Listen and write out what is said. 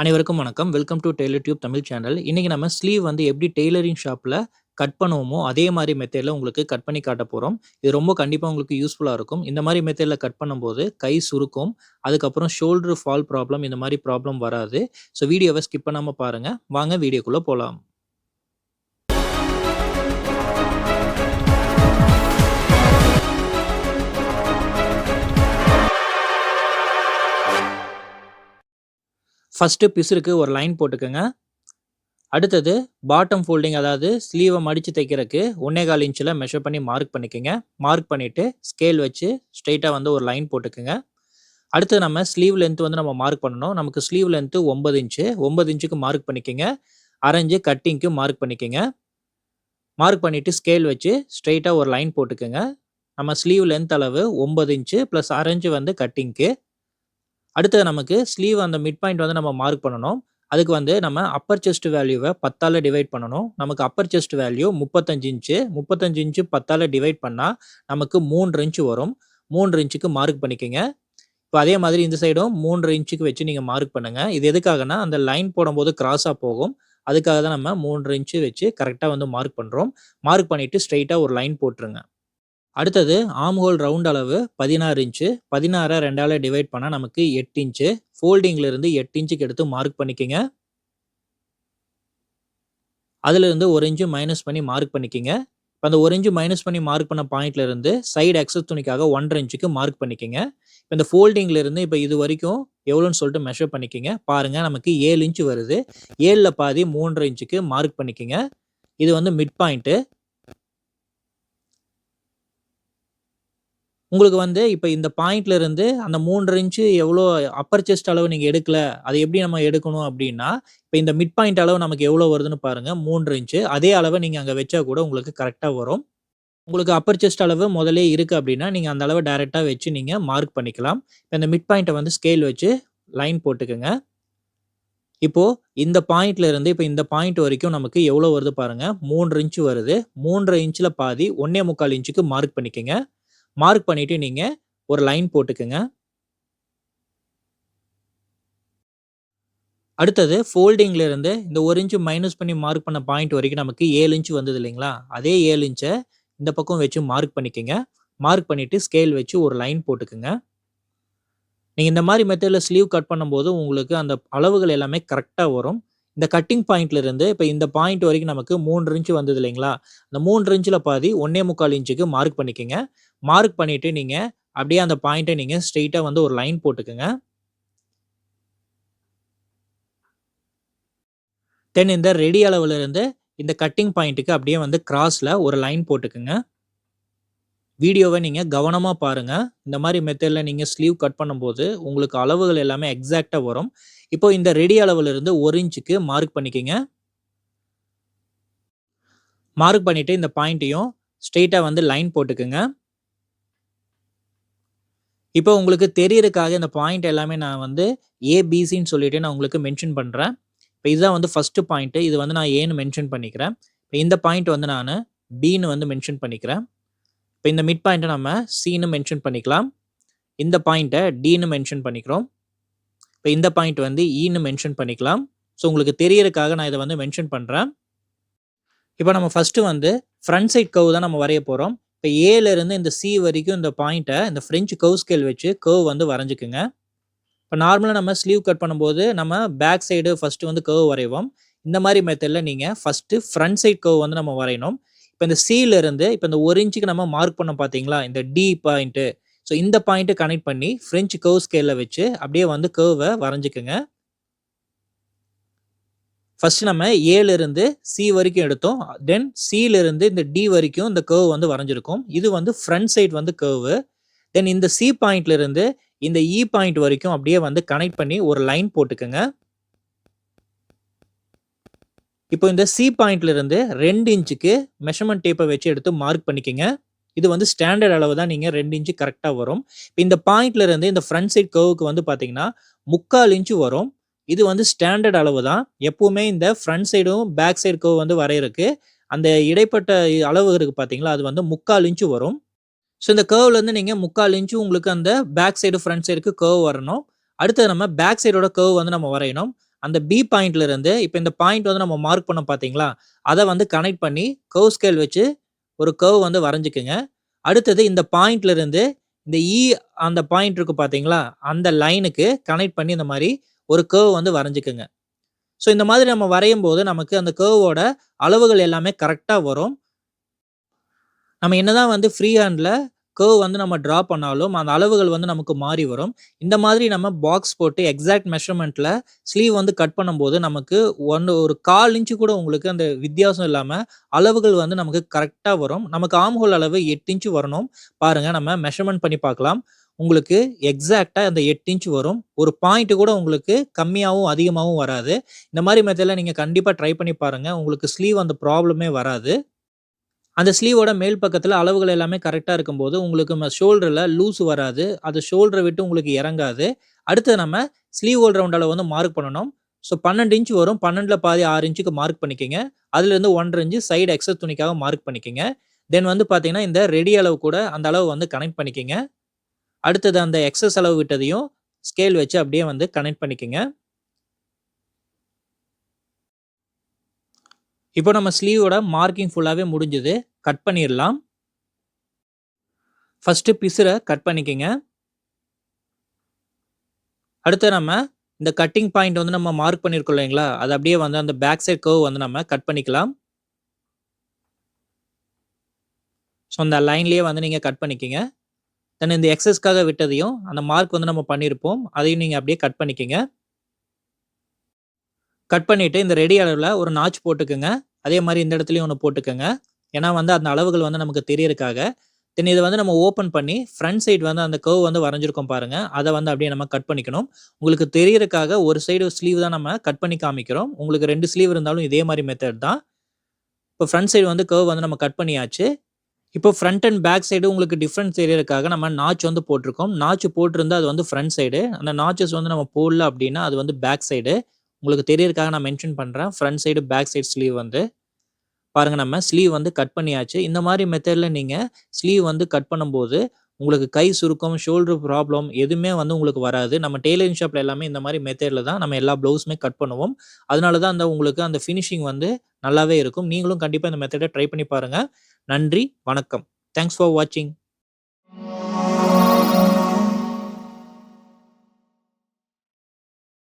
அனைவருக்கும் வணக்கம். Welcome to tailor tube Tamil channel. இன்னைக்கு நம்ம ஸ்லீவ் வந்து எப்படி டெய்லரிங் ஷாப்ல கட் பண்ணுவோமோ, அதே மாரி மெத்தட்ல உங்களுக்கு கட் பண்ணி காட்டப் போறோம். இது ரொம்ப கண்டிப்பா உங்களுக்கு யூஸ்ஃபுல்லா இருக்கும். இந்த மாரி மெத்தட்ல கட் பண்ணும்போது கை சுருக்கும். அதுக்கப்புறம் ஷோல்டர் ஃபால் ப்ராப்ளம் இந்த மாரி ப்ராப்ளம் வராது. ஸோ வீடியோவ ஸ்கிப் பண்ணாம பாருங்க. வாங்க வீடியோக்குள்ள போலாம். ஃபர்ஸ்ட்டு பிசுருக்கு ஒரு லைன் போட்டுக்கங்க. அடுத்தது பாட்டம் ஃபோல்டிங் அதாவது ஸ்லீவ மடிச்சு தைக்கிறக்கு 1 1/4 இன்ச்ல மெஷர் பண்ணி மார்க் பண்ணிக்கங்க. மார்க் பண்ணிட்டு ஸ்கேல் வச்சு ஸ்ட்ரெய்ட்டா வந்து ஒரு லைன் போட்டுக்கங்க. அடுத்து நம்ம ஸ்லீவ் லென்த் வந்து நம்ம மார்க் பண்ணணும். நமக்கு ஸ்லீவ் லென்த் 9 இன்ச். 9 இன்ச்சுக்கு மார்க் பண்ணிக்கங்க. 1/2 இன்ச் கட்டிங்க்கு மார்க் பண்ணிக்கங்க. மார்க் பண்ணிட்டு ஸ்கேல் வச்சு ஸ்ட்ரெய்ட்டா ஒரு லைன் போட்டுக்கங்க. நம்ம ஸ்லீவ் லென்த் அளவு 9 இன்ச் பிளஸ் 1/2 இன்ச் வந்து கட்டிங்க்கு. அடுத்தது நமக்கு ஸ்லீவ் அந்த மிட் பாயிண்ட் வந்து நம்ம மார்க் பண்ணணும். அதுக்கு வந்து நம்ம அப்பர் செஸ்ட் வேல்யூவ 10ஆல டிவைட் பண்ணணும். நமக்கு upper chest value 35 inch. 35 inch 10ஆல டிவைட் பண்ணா நமக்கு 3 இன்ச் வரும். 3 இன்ச்சுக்கு மார்க் பண்ணிக்கங்க. இப்ப அதே மாதிரி இந்த சைடும் 3 இன்ச்சுக்கு வச்சு நீங்க மார்க் பண்ணுங்க. இது எதுக்காகன்னா, அந்த லைன் போடும்போது கிராஸா போகும். அதுக்காக தான் நம்ம 3 இன்ச் வச்சு கரெக்ட்டா வந்து மார்க் பண்றோம். மார்க் பண்ணிட்டு ஸ்ட்ரெய்ட்டா ஒரு லைன் போட்டுருங்க. அடுத்தது ஆர்ம் ஹோல் ரவுண்ட் அளவு 16 இன்ச். 16 2ஆல டிவைட் பண்ணா நமக்கு 8 இன்ச். ஃபோல்டிங்ல இருந்து 8 இன்ச்சுக்கு எடுத்து மார்க் பண்ணிக்கங்க. அதிலிருந்து 1 இன்ச் மைனஸ் பண்ணி மார்க் பண்ணிக்கங்க. இப்ப அந்த 1 இன்ச் மைனஸ் பண்ணி மார்க் பண்ண பாயிண்ட்ல இருந்து சைடு எக்ஸஸ் துணிக்காக 1 1/2 இன்ச்சுக்கு மார்க் பண்ணிக்கங்க. இப்ப இந்த ஃபோல்டிங்ல இருந்து இப்ப இது வரைக்கும் எவ்வளோன்னு சொல்லிட்டு மெஷர் பண்ணிக்கங்க. பாருங்க நமக்கு 7 இன்ச் வருது. 7ல பாதி 3 1/2 இன்ச்சுக்கு மார்க் பண்ணிக்கங்க. இது வந்து மிட் பாயிண்ட். உங்களுக்கு வந்து இப்ப இந்த பாயிண்ட்ல இருந்து அந்த 3 1/2 இன்ச் எவ்வளோ அப்பர் செஸ்ட் அளவு நீங்க எடுக்கல. அத எப்படி நம்ம எடுக்கணும் அப்படின்னா, இப்ப இந்த மிட் பாயிண்ட் அளவு நமக்கு எவ்வளோ வருதுன்னு பாருங்க. 3 1/2 இன்ச். அதே அளவ நீங்க அங்க வச்சா கூட உங்களுக்கு கரெக்ட்டா வரும். உங்களுக்கு அப்பர் செஸ்ட் அளவு முதல்லயே இருக்கு அப்படின்னா, நீங்க அந்த அளவ டைரக்ட்டா வச்சு நீங்க மார்க் பண்ணிக்கலாம். இப்ப இந்த மிட் பாயிண்ட்ட வந்து ஸ்கேல் வச்சு லைன் போட்டுக்கங்க. இப்போ இந்த பாயிண்ட்ல இருந்து இப்ப இந்த பாயிண்ட் வரைக்கும் நமக்கு எவ்வளோ வருது பாருங்க. 3 இன்ச் வருது. 3 1/2 இன்ச்ல பாதி 1 1/4 இன்ச்சுக்கு மார்க் பண்ணிக்கங்க. மார்க் பண்ணிட்டு நீங்க ஒரு லைன் போட்டுக்கங்க. அடுத்தது ஃபோல்டிங்ல இருந்து இந்த 1 இன்ச் மைனஸ் பண்ணி மார்க் பண்ண பாயிண்ட் வரைக்கும் நமக்கு 7 இன்ச் வந்தது இல்லைங்களா? அதே 7 இன்ச்ச இந்த பக்கம் வச்சு மார்க் பண்ணிக்கங்க. மார்க் பண்ணிட்டு ஸ்கேல் வச்சு ஒரு லைன் போட்டுக்கங்க. நீங்க இந்த மாரி மெத்தட்ல ஸ்லீவ் கட் பண்ணும்போது உங்களுக்கு அந்த அளவுகள் எல்லாமே கரெக்ட்டா வரும். இந்த கட்டிங் பாயிண்ட்ல இருந்து இப்ப இந்த பாயிண்ட் வரைக்கும் நமக்கு 3 இன்ச் வந்தது இல்லைங்களா? அந்த 3 இன்ச்ல பாதி 1 1/4 இன்ச்சுக்கு மார்க் பண்ணிக்கங்க. மார்க் பண்ணிட்டு நீங்க அப்படியே அந்த பாயிண்ட்ட நீங்க ஸ்ட்ரெய்ட்டா வந்து ஒரு லைன் போட்டுக்கங்க. தென் இந்த ரெடி அளவுல இருந்து இந்த கட்டிங் பாயிண்ட்க்கு அப்படியே வந்து கிராஸ்ல ஒரு லைன் போட்டுக்கங்க. வீடியோவ நீங்க கவனமா பாருங்க. இந்த மாரி மெத்தட்ல நீங்க ஸ்லீவ் கட் பண்ணும்போது, உங்களுக்கு அளவுகள் எல்லாமே எக்ஸாக்ட்டா வரும். இப்போ இந்த ரெடி அளவுல இருந்து 1 இன்ச்சுக்கு மார்க் பண்ணிக்கங்க. மார்க் பண்ணிட்டு இந்த பாயிண்ட்டையும் ஸ்ட்ரெய்ட்டா வந்து லைன் போட்டுக்கங்க. இப்போ உங்களுக்கு தெரியறதுக்காக இந்த பாயிண்ட் எல்லாமே நான் வந்து ஏபிசின்னு சொல்லிட்டு நான் உங்களுக்கு மென்ஷன் பண்றேன். இப்ப இதுதான் வந்து ஃபர்ஸ்ட் பாயிண்ட். இது வந்து நான் ஏன்னு மென்ஷன் பண்ணிக்கிறேன். இப்ப இந்த பாயிண்ட் வந்து நானு பின்னு வந்து மென்ஷன் பண்ணிக்கிறேன். இப்ப இந்த மிட் பாயிண்ட்ட நம்ம சின்னு மென்ஷன் பண்ணிக்கலாம். இந்த பாயிண்ட்ட டின்னு மென்ஷன் பண்ணிக்கிறோம். இப்ப இந்த பாயிண்ட் வந்து ஈன்னு மென்ஷன் பண்ணிக்கலாம். ஸோ உங்களுக்கு தெரியறதுக்காக நான் இத வந்து மென்ஷன் பண்றேன். இப்ப நம்ம ஃபர்ஸ்ட் வந்து ஃப்ரண்ட் சைட் கர்வ் தான் நம்ம வரைய போறோம். இப்ப ஏல இருந்து இந்த சி வரைக்கும் இந்த பாயிண்ட்ட இந்த பிரெஞ்ச் கர்வ் ஸ்கேல் வச்சு கர்வ் வந்து வரைஞ்சுக்குங்க. இப்ப நார்மலா நம்ம ஸ்லீவ் கட் பண்ணும்போது நம்ம பேக் சைடு ஃபர்ஸ்ட் வந்து கர்வ் வரைவோம். இந்த மாரி மெத்தட்ல நீங்க ஃபர்ஸ்ட் ஃப்ரண்ட் சைட் கர்வ் வந்து நம்ம வரையணும். இப்ப இந்த சில இருந்து இப்ப இந்த 1 இன்ச்சுக்கு நம்ம மார்க் பண்ணோம் பார்த்தீங்களா? இந்த டி பாயிண்ட். ஸோ இந்த பாயிண்ட்ட கனெக்ட் பண்ணி பிரெஞ்ச் கர்வ் ஸ்கேல்ல வச்சு அப்படியே வந்து கர்வ வரைஞ்சுக்குங்க. ஃபர்ஸ்ட் நம்ம ஏல இருந்து சி வரைக்கும் எடுத்தோம். தென் சில இருந்து இந்த டி வரைக்கும் இந்த கர்வ் வந்து வரைஞ்சிருக்கோம். இது வந்து ஃப்ரண்ட் சைட் வந்து கர்வ். தென் இந்த சி பாயிண்ட்ல இருந்து இந்த இ பாயிண்ட் வரைக்கும் அப்படியே வந்து கனெக்ட் பண்ணி ஒரு லைன் போட்டுக்கங்க. இப்போ இந்த சி பாயிண்ட்ல இருந்து 2 இன்ச்சுக்கு மெஷர்மென்ட் டேப்ப வச்சு எடுத்து மார்க் பண்ணிக்கங்க. இது வந்து ஸ்டாண்டர்ட் அளவு தான் நீங்க 2 இன்ச் கரெக்ட்டா வரும். இப்ப இந்த பாயிண்ட்ல இருந்து இந்த ஃப்ரண்ட் சைட் கர்வ்க்கு வந்து பார்த்தீங்கன்னா, 3/4 இன்ச் வரும். இது வந்து ஸ்டாண்டர்ட் அளவு தான். எப்பவுமே இந்த ஃப்ரண்ட் சைடும், பேக் சைடு கர்வ் வந்து வரையறக்கு அந்த இடைப்பட்ட அளவு இருக்கு பார்த்தீங்களா? அது வந்து 3/4 இன்ச் வரும். ஸோ இந்த கர்வ்ல இருந்து நீங்க 3/4 இன்ச் உங்களுக்கு அந்த பேக் சைடு, ஃப்ரண்ட் சைடுக்கு கர்வ் வரணும். அடுத்தது நம்ம பேக் சைடோட கர்வ் வந்து நம்ம வரையணும். அந்த பி பாயிண்ட்ல இருந்து இப்ப இந்த பாயிண்ட் வந்து நம்ம மார்க் பண்ணோம் பார்த்தீங்களா? அத வந்து கனெக்ட் பண்ணி கர்வ் ஸ்கேல் வச்சு ஒரு கர்வ் வந்து வரைஞ்சுக்கங்க. அடுத்தது இந்த பாயிண்ட்ல இருந்து இந்த அந்த பாயிண்ட் இருக்கு பார்த்தீங்களா? அந்த லைனுக்கு கனெக்ட் பண்ணி இந்த மாரி ஒரு கர்வ் வந்து வரைஞ்சுக்கங்க. ஸோ இந்த மாதிரி நம்ம வரையும்போது நமக்கு அந்த கர்வோட அளவுகள் எல்லாமே கரெக்ட்டா வரும். நம்ம என்னதான் வந்து ஃப்ரீ ஹேண்ட்ல கர்வ் வந்து நம்ம டிரா பண்ணாலும், அந்த அளவுகள் வந்து நமக்கு மாறி வரும். இந்த மாதிரி நம்ம பாக்ஸ் போட்டு எக்ஸாக்ட் மெஷர்மென்ட்ல ஸ்லீவ் வந்து கட் பண்ணும்போது, நமக்கு ஒரு 1/4 இன்ச் கூட உங்களுக்கு அந்த வித்தியாசம் இல்லாம, அளவுகள் வந்து நமக்கு கரெக்ட்டா வரும். நமக்கு ஆர்ம் ஹோல் அளவு 8 இன்ச் வரணும். பாருங்க நம்ம மெஷர்மென்ட் பண்ணி பார்க்கலாம். உங்களுக்கு எக்ஸாக்ட்டா அந்த 8 இன்ச் வரும். ஒரு பாயிண்ட் கூட உங்களுக்கு கம்மியாவும், அதிகமாவும் வராது. இந்த மாரி மெத்தட்ல நீங்க கண்டிப்பா ட்ரை பண்ணி பாருங்க. உங்களுக்கு ஸ்லீவ் அந்த ப்ராப்ளமே வராது. அந்த ஸ்லீவோட மேல் பக்கத்துல அளவுகள் எல்லாமே கரெக்ட்டா இருக்கும்போது, உங்களுக்கு ஷோல்டர்ல லூஸ் வராது. அது ஷோல்டர விட்டு உங்களுக்கு இறங்காது. அடுத்து நம்ம ஸ்லீவ் ஹோல் ரவுண்ட் அளவு வந்து மார்க் பண்ணணும். ஸோ 12 இன்ச் வரும். 12ல பாதி 6 இன்ச்சுக்கு மார்க் பண்ணிக்கங்க. அதிலிருந்து 1 1/2 இன்ச் சைடு எக்ஸஸ் துணிக்காக மார்க் பண்ணிக்கங்க. தென் வந்து பார்த்தீங்கன்னா, இந்த ரெடி அளவு கூட அந்த அளவு வந்து கனெக்ட் பண்ணிக்கங்க. அடுத்தது அந்த எக்ஸஸ் அளவு விட்டதையும் ஸ்கேல் வச்சு அப்படியே வந்து கனெக்ட் பண்ணிக்கங்க. இப்போ நம்ம ஸ்லீவோட மார்க்கிங் ஃபுல்லாவே முடிஞ்சது. கட் பண்ணிறலாம். ஃபர்ஸ்ட்டு பிசுற கட் பண்ணிக்கங்க. அடுத்து நம்ம இந்த கட்டிங் பாயிண்ட் வந்து நம்ம மார்க் பண்ணியிருக்கோம் இல்லைங்களா? அத அப்படியே வந்து அந்த பேக் சைட் கர்வ் வந்து நம்ம கட் பண்ணிக்கலாம். ஸோ அந்த லைன்லயே வந்து நீங்க கட் பண்ணிக்கங்க. தென் இந்த எக்ஸஸ்க்காக விட்டதையும் அந்த மார்க் வந்து நம்ம பண்ணியிருப்போம். அதையும் நீங்க அப்படியே கட் பண்ணிக்கங்க. கட் பண்ணிட்டு இந்த ரெடி அளவுல ஒரு நாட்ச் போட்டுக்கங்க. அதே மாரி இந்த இடத்துலயும் ஒண்ணு போட்டுக்கங்க. ஏன்னா வந்து அந்த அளவுகள் வந்து நமக்கு தெரியறக்காக. தென் இத வந்து நம்ம ஓப்பன் பண்ணி ஃப்ரண்ட் சைடு வந்து அந்த கர்வ் வந்து வரைஞ்சிருக்கோம் பாருங்க. அத வந்து அப்படியே நம்ம கட் பண்ணிக்கணும். உங்களுக்கு தெரியறக்காக ஒரு சைடு ஸ்லீவ் தான் நம்ம கட் பண்ணி காமிக்கிறோம். உங்களுக்கு 2 ஸ்லீவ் இருந்தாலும் இதே மாரி மெத்தட் தான். இப்போ ஃப்ரண்ட் சைடு வந்து கர்வ் வந்து நம்ம கட் பண்ணியாச்சு. இப்போ ஃப்ரண்ட் அண்ட் பேக் சைடு உங்களுக்கு டிஃபரன்ஸ் தெரியறதுக்காக நம்ம நாட்ச் வந்து போட்டிருக்கோம். நாட்ச் போட்டிருந்தா அது வந்து ஃப்ரண்ட் சைடு. அந்த நாட்சஸ் வந்து நம்ம போடல அப்படின்னா அது வந்து பேக் சைடு. உங்களுக்கு தெரியறதுக்காக நான் மென்ஷன் பண்றேன். Front side, back side sleeve வந்து. பாருங்க நம்ம ஸ்லீவ் வந்து கட் பண்ணியாச்சு. இந்த மாரி மெத்தட்ல நீங்க ஸ்லீவ் வந்து கட் பண்ணும்போது, உங்களுக்கு கை சுருக்கம், ஷோல்டர் ப்ராப்ளம் எதுவுமே வந்து உங்களுக்கு வராது. நம்ம டெய்லரிங் ஷாப்ல எல்லாமே இந்த மாரி மெத்தட்ல தான் நம்ம எல்லா ப்ளவுஸுமே கட் பண்ணுவோம். அதனால தான் உங்களுக்கு அந்த ஃபினிஷிங் வந்து நல்லாவே இருக்கும். நீங்களும் கண்டிப்பா இந்த மெத்தட ட்ரை பண்ணி பாருங்க. நன்றி, வணக்கம். தேங்க்ஸ் ஃபார் வாட்சிங்.